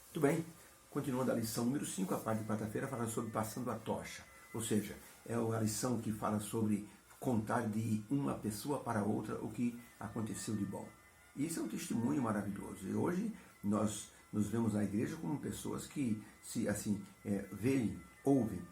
Muito bem, continuando a lição número 5, a parte de quarta-feira, fala sobre passando a tocha. Ou seja, é a lição que fala sobre contar de uma pessoa para outra o que aconteceu de bom. Isso é um testemunho maravilhoso. E hoje nós nos vemos na igreja como pessoas que veem, ouvem,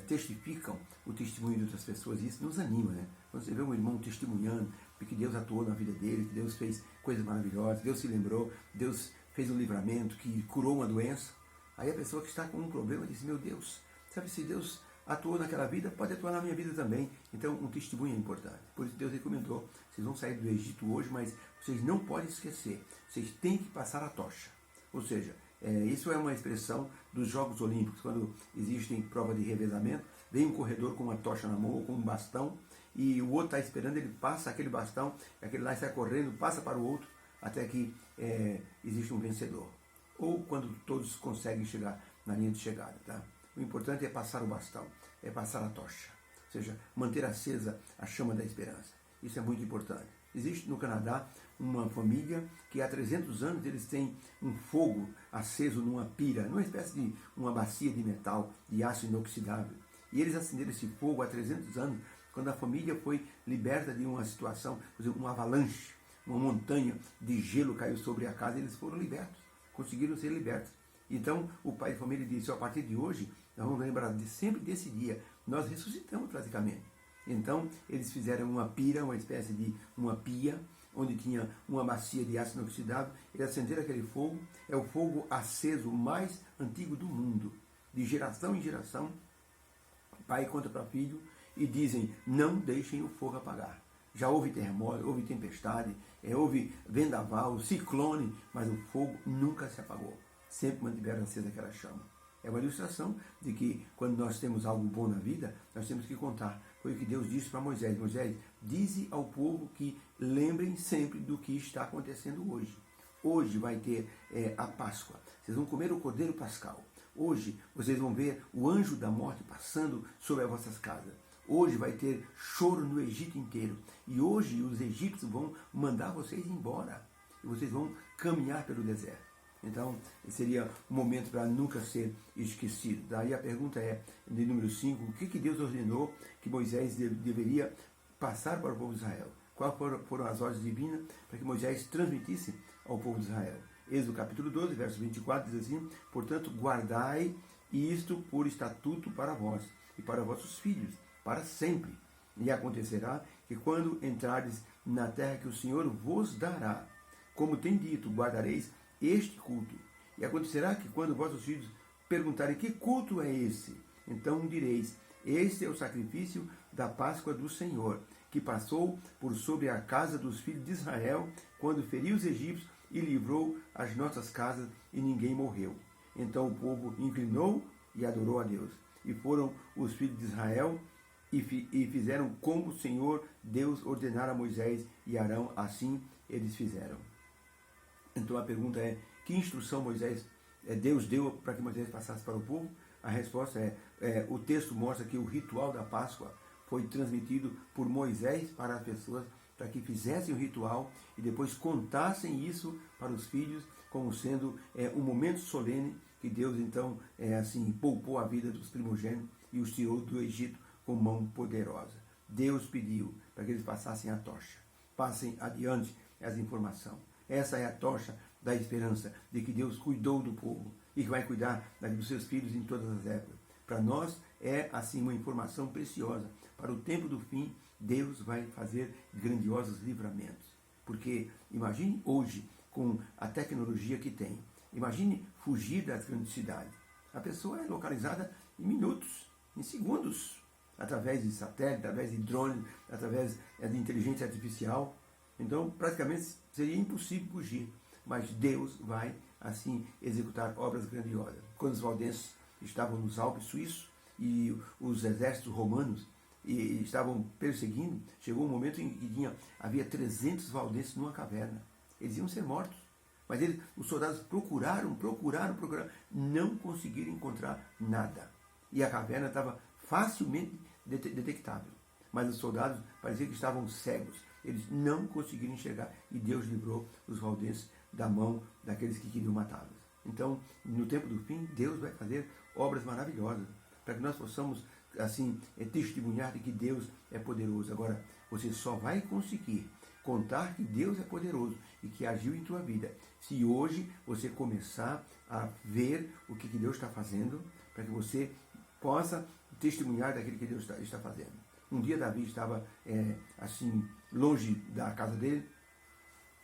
testificam o testemunho de outras pessoas, e isso nos anima, né? Quando você vê um irmão testemunhando que Deus atuou na vida dele, que Deus fez coisas maravilhosas, Deus se lembrou, Deus fez um livramento, que curou uma doença, aí a pessoa que está com um problema diz: meu Deus, sabe, se Deus atuou naquela vida, pode atuar na minha vida também. Então um testemunho é importante. Por isso Deus recomendou: vocês vão sair do Egito hoje, mas vocês não podem esquecer, vocês têm que passar a tocha. Ou seja, isso é uma expressão dos Jogos Olímpicos, quando existem prova de revezamento, vem um corredor com uma tocha na mão ou com um bastão, e o outro está esperando, ele passa aquele bastão, aquele lá sai correndo, passa para o outro, até que existe um vencedor. Ou quando todos conseguem chegar na linha de chegada. Tá? O importante é passar o bastão, é passar a tocha, ou seja, manter acesa a chama da esperança. Isso é muito importante. Existe no Canadá uma família que há 300 anos eles têm um fogo aceso numa pira, numa espécie de uma bacia de metal, de aço inoxidável. E eles acenderam esse fogo há 300 anos, quando a família foi liberta de uma situação, por exemplo, uma avalanche, uma montanha de gelo caiu sobre a casa, e eles foram libertos, conseguiram ser libertos. Então o pai de família disse: a partir de hoje, nós vamos lembrar sempre desse dia, nós ressuscitamos praticamente. Então eles fizeram uma pira, uma espécie de uma pia, onde tinha uma bacia de aço inoxidável, eles acenderam aquele fogo, é o fogo aceso mais antigo do mundo, de geração em geração, pai conta para filho, e dizem: não deixem o fogo apagar. Já houve terremoto, houve tempestade, houve vendaval, ciclone, mas o fogo nunca se apagou. Sempre mantiveram acesa aquela chama. É uma ilustração de que quando nós temos algo bom na vida, nós temos que contar. Foi o que Deus disse para Moisés: Moisés, dize ao povo que lembrem sempre do que está acontecendo hoje. Hoje vai ter a Páscoa. Vocês vão comer o Cordeiro Pascal. Hoje vocês vão ver o anjo da morte passando sobre as vossas casas. Hoje vai ter choro no Egito inteiro. E hoje os egípcios vão mandar vocês embora. E vocês vão caminhar pelo deserto. Então, seria um momento para nunca ser esquecido. Daí a pergunta é, de número 5, o que Deus ordenou que Moisés deveria passar para o povo de Israel? Quais foram as ordens divinas para que Moisés transmitisse ao povo de Israel? Êxodo capítulo 12, verso 24, diz assim: portanto, guardai isto por estatuto para vós e para vossos filhos, para sempre. E acontecerá que quando entrardes na terra que o Senhor vos dará, como tem dito, guardareis este culto. E acontecerá que quando vossos filhos perguntarem: que culto é esse? Então direis: este é o sacrifício da Páscoa do Senhor, que passou por sobre a casa dos filhos de Israel, quando feriu os egípcios e livrou as nossas casas, e ninguém morreu. Então o povo inclinou e adorou a Deus. E foram os filhos de Israel e fizeram como o Senhor Deus ordenara a Moisés e Arão, assim eles fizeram. Então a pergunta é: que instrução Deus deu para que Moisés passasse para o povo? A resposta o texto mostra que o ritual da Páscoa foi transmitido por Moisés para as pessoas, para que fizessem o ritual e depois contassem isso para os filhos, como sendo um momento solene que Deus então poupou a vida dos primogênitos e os tirou do Egito com mão poderosa. Deus pediu para que eles passassem a tocha, passem adiante essa informação. Essa é a tocha da esperança de que Deus cuidou do povo e que vai cuidar dos seus filhos em todas as épocas. Para nós é assim uma informação preciosa. Para o tempo do fim, Deus vai fazer grandiosos livramentos. Porque imagine hoje, com a tecnologia que tem, imagine fugir das grandes cidades. A pessoa é localizada em minutos, em segundos, através de satélite, através de drone, através de inteligência artificial. Então, praticamente, seria impossível fugir. Mas Deus vai, assim, executar obras grandiosas. Quando os valdenses estavam nos Alpes suíços e os exércitos romanos estavam perseguindo, chegou um momento em que havia 300 valdenses numa caverna. Eles iam ser mortos. Mas os soldados procuraram, não conseguiram encontrar nada. E a caverna estava facilmente detectável. Mas os soldados pareciam que estavam cegos. Eles não conseguiram enxergar. E Deus livrou os valdenses da mão daqueles que queriam matá-los. Então, no tempo do fim, Deus vai fazer obras maravilhosas, para que nós possamos, assim, testemunhar de que Deus é poderoso. Agora, você só vai conseguir contar que Deus é poderoso e que agiu em tua vida se hoje você começar a ver o que Deus está fazendo, para que você possa testemunhar daquilo que Deus está fazendo. Um dia Davi estava, assim, longe da casa dele,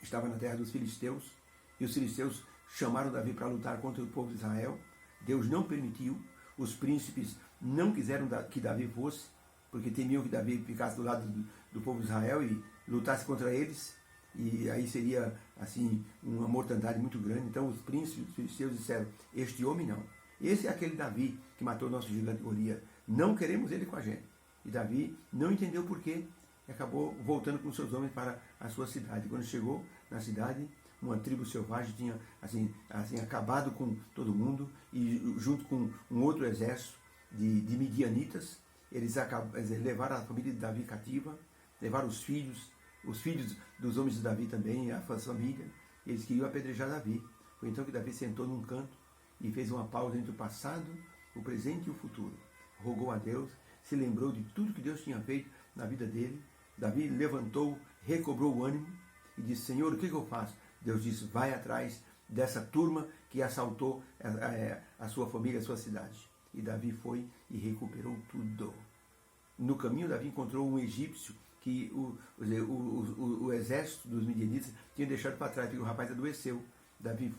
estava na terra dos filisteus, e os filisteus chamaram Davi para lutar contra o povo de Israel. Deus não permitiu, os príncipes não quiseram que Davi fosse, porque temiam que Davi ficasse do lado do povo de Israel e lutasse contra eles, e aí seria, assim, uma mortandade muito grande. Então os príncipes, os filisteus disseram, este homem não. Esse é aquele Davi que matou o nosso gigante Golias. Não queremos ele com a gente. E Davi não entendeu por quê, e acabou voltando com seus homens para a sua cidade. Quando chegou na cidade, uma tribo selvagem tinha assim acabado com todo mundo, e junto com um outro exército de midianitas, eles levaram a família de Davi cativa, levaram os filhos dos homens de Davi também, a família. Eles queriam apedrejar Davi. Foi então que Davi sentou num canto e fez uma pausa entre o passado, o presente e o futuro. Rogou a Deus, se lembrou de tudo que Deus tinha feito na vida dele. Davi levantou, recobrou o ânimo e disse, Senhor, o que eu faço? Deus disse, vai atrás dessa turma que assaltou a sua família, a sua cidade. E Davi foi e recuperou tudo. No caminho, Davi encontrou um egípcio que o exército dos midianitas tinha deixado para trás, porque o rapaz adoeceu. Davi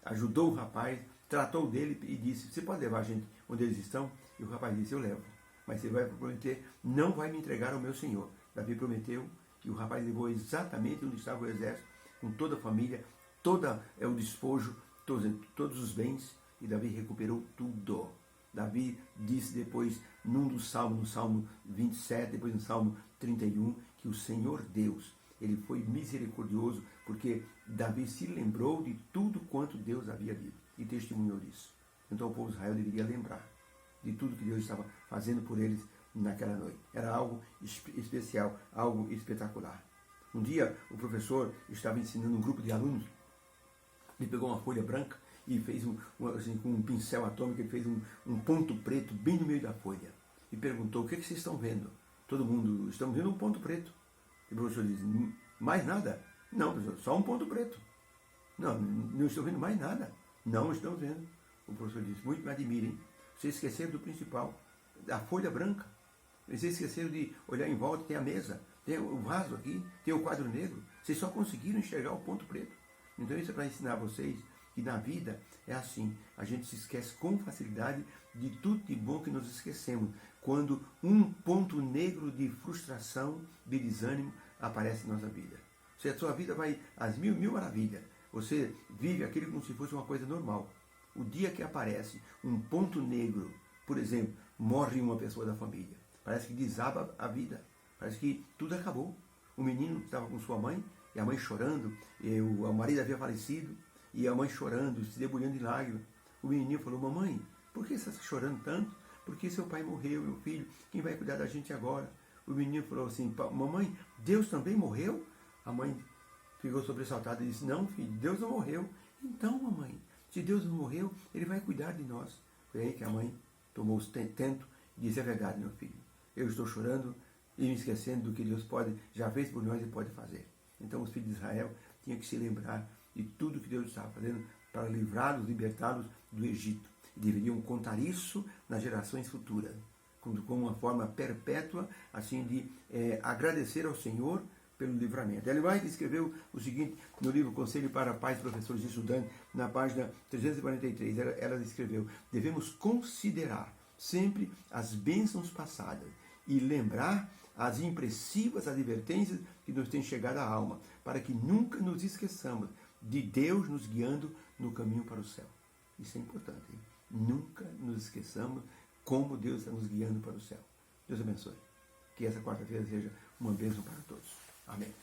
ajudou o rapaz, tratou dele e disse, você pode levar a gente onde eles estão? E o rapaz disse, eu levo. Mas você vai prometer, não vai me entregar ao meu senhor. Davi prometeu, e o rapaz levou exatamente onde estava o exército, com toda a família, todo o despojo, todos os bens, e Davi recuperou tudo. Davi disse depois, no Salmo 27, depois no Salmo 31, que o Senhor Deus, ele foi misericordioso, porque Davi se lembrou de tudo quanto Deus havia dito, e testemunhou disso. Então o povo de Israel deveria lembrar de tudo que Deus estava fazendo por eles naquela noite. Era algo especial, algo espetacular. Um dia o professor estava ensinando um grupo de alunos, ele pegou uma folha branca e fez assim, com um pincel atômico, ele fez um ponto preto bem no meio da folha e perguntou, o que vocês estão vendo? Todo mundo, estamos vendo um ponto preto. E o professor disse, mais nada? Não, professor, só um ponto preto. Não estou vendo mais nada. Não estamos vendo. O professor disse, muito me admirem, vocês esqueceram do principal, da folha branca. Vocês esqueceram de olhar em volta, tem a mesa, tem o vaso aqui, tem o quadro negro. Vocês só conseguiram enxergar o ponto preto. Então isso é para ensinar vocês que na vida é assim. A gente se esquece com facilidade de tudo de bom que nos esquecemos. Quando um ponto negro de frustração, de desânimo, aparece em nossa vida. Se a sua vida vai às mil maravilhas, você vive aquilo como se fosse uma coisa normal. O dia que aparece um ponto negro, por exemplo, morre uma pessoa da família. Parece que desaba a vida. Parece que tudo acabou. O menino estava com sua mãe, e a mãe chorando, e o marido havia falecido, e a mãe chorando, se debulhando em lágrimas. O menininho falou, mamãe, por que você está chorando tanto? Porque seu pai morreu, meu filho, quem vai cuidar da gente agora? O menino falou assim, mamãe, Deus também morreu? A mãe ficou sobressaltada e disse, não, filho, Deus não morreu. Então, mamãe, se Deus não morreu, Ele vai cuidar de nós. Foi aí que a mãe tomou o tento e disse, é verdade, meu filho, eu estou chorando e me esquecendo do que Deus já fez por nós e pode fazer. Então os filhos de Israel tinham que se lembrar de tudo que Deus estava fazendo para livrá-los, libertá-los do Egito. E deveriam contar isso nas gerações futuras, como uma forma perpétua, assim, de agradecer ao Senhor pelo livramento. Ellen White escreveu o seguinte no livro Conselho para Pais, Professores e Estudantes, na página 343. Ela escreveu, devemos considerar sempre as bênçãos passadas e lembrar as impressivas advertências que nos têm chegado à alma, para que nunca nos esqueçamos de Deus nos guiando no caminho para o céu. Isso é importante, hein? Nunca nos esqueçamos como Deus está nos guiando para o céu. Deus abençoe. Que essa quarta-feira seja uma bênção para todos. Amém.